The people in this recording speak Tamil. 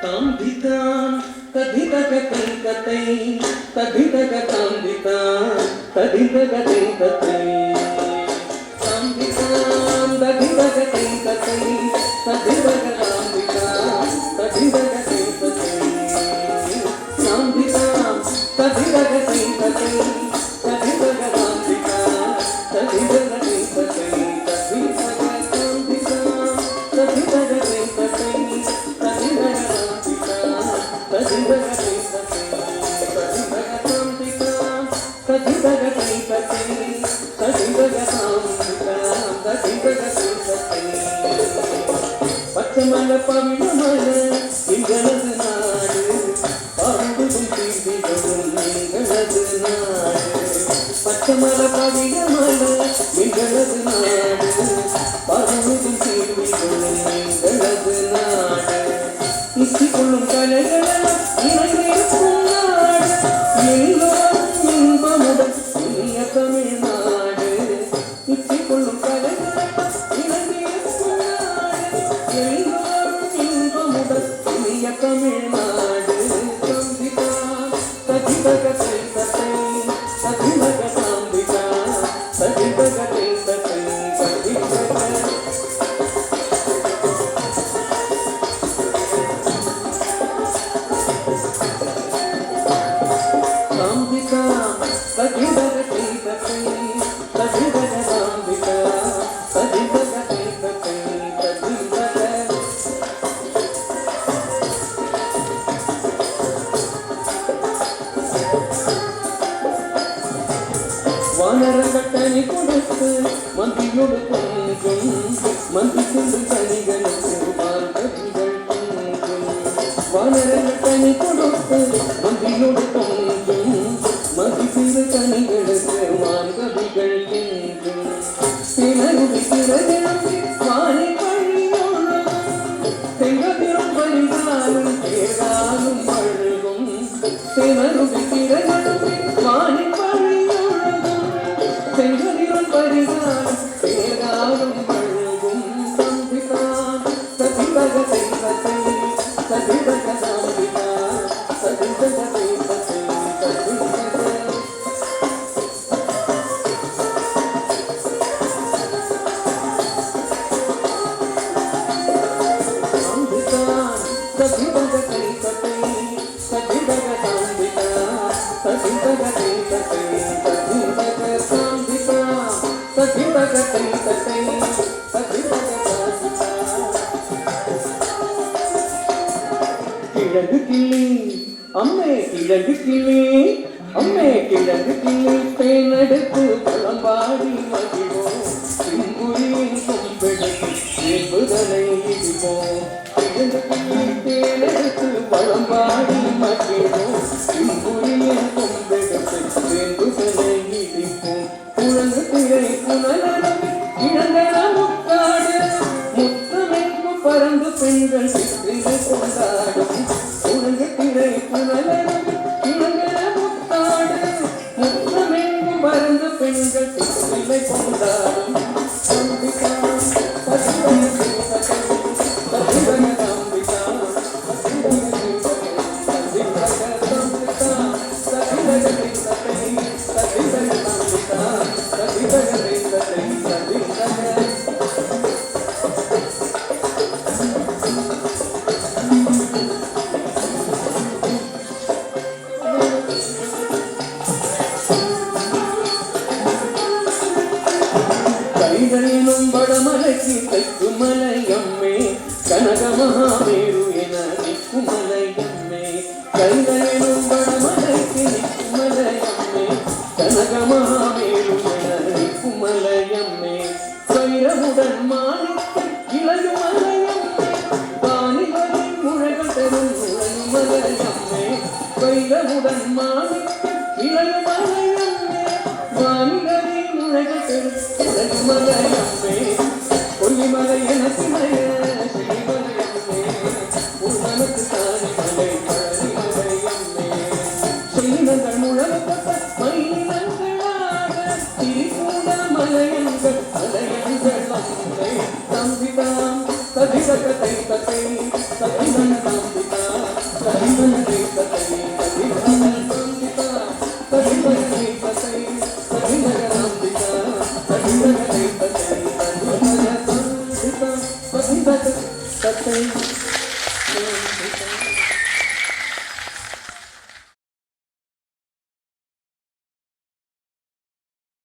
தாம்பிதான் ததிதகத்தை கத்தை ததிதக தாம்பிதான் ததிதகத்தை கத்தை தாம்பிதான் ததிதகத்தை கத்தை ததிதக தாம்பிதான் ததிதகத்தை கத்தை தாம்பிதான் ததிதகத்தை கத்தை ததிதக தாம்பிதான் ததிதகத்தை கத்தை ததிதக பச்சமல பவிழமல எங்களது நாடு பாடுதும் தீதிகளும் எங்களது நாடு பச்சமல பவிழமல எங்களது நாடு பாடுதும் தீதிகளும் எங்களது நாடு இச்சிக்கொள்ளும் கலைகளெல்லாம் இணைந்திருக்கும் நாடு எல்லோரும் இன்பமுடன் இனிய தமிழ்நாடு இச்சிக்கொள்ளும் கலைகளெல்லாம் இணைந்திருக்கும் நாடு எல்லோரும் இன்பமுடன் இனிய தமிழ்நாடு தம்பிகா ததிபகத்தை தத்தை ததிபக தாம்பிகா ததிபகத்தை தத்தை ததிபக வானரங்கட்டணி கொடுத்து மந்தியோடு கொஞ்சம் மந்தி சென்று தனிகளுக்கு வாழ்க்கைகள் கொஞ்சம் வானரங்கட்டணி கொடுத்து மந்தியோடு கொஞ்சம் மந்தி சென்று தனிகளுக்கு வாழ்க்கைகள் கொஞ்சம் பிறகு பிறகு வாணி பழியோடும் செங்கதிரும் பழிகாலும் தேர்காலும் பழுகும் பிறகு பிறகு வாணி செங்கதிரும் பரிகாலும் தேர்காலும் பழுகும் தம்பிதான் சதிபக தெய்வத்தை சதிபக தாம்பிகா சதிபக தெய்வத்தை தாம்பிதான் சதிபக தெய்வத்தை சதிபக தாம்பிகா சதிபக தெய்வத்தை கிழங்கு கிளி அம்மே கிழங்கு கிளி அம்மே கிழங்கு கிளி தேனெடுத்து பழம்பாடி மகிழ்வோம் சிங்குரியின் கொம்பெடுத்து என்பதனை இடிவோம் கிழங்கு கிளி தேனெடுத்து பழம்பாடி மகிழ்வோம் சிங்குரியின் கொம்பெடுத்து என்பதனை இடிப்போம் குழந்தை திரை புனலரவி இளங்கர முக்காடு முத்தமைப்பு பறந்து பெண்கள் சித்திரை கொண்டாடும் குழந்தை திரை புனலரவி இளங்கர முக்காடு முத்தமைப்பு பறந்து பெண்கள் சித்திரை கொண்டாடும் தம்பிகா கைகளிலும் வடமலைக்கு தைக்குமலையம்மே கனகமகாமேரு என நிற்குமலையம்மே கைகளிலும் வடமலைக்கு நிற்குமலையம்மே கனகமகாமேரு என நிற்குமலையம்மே வைரமுடன் மாணிக்க இளையுமலையம்மே வானிகளில் முழகள் தரும் நுழையுமலையம்மே வைரமுடன் மாணிக்க இளையுமலையம்மே வானிகளில் முழகள் தரும் மலையம்மே கொல்லிமலை எனக்குமைய ஸ்ரீமலையம்மே உள்மனத்து தானி மலை பழனி மலையம்மே செய்னங்கள் முழக்கப்பட்ட மயிலங்களாக திரிகூட மலையங்கள் மலையங்கள் அம்மை தம்பிதான் சதிபக தைப்பத்தை சதிமன தம்பிதான் தத்தை தத்தை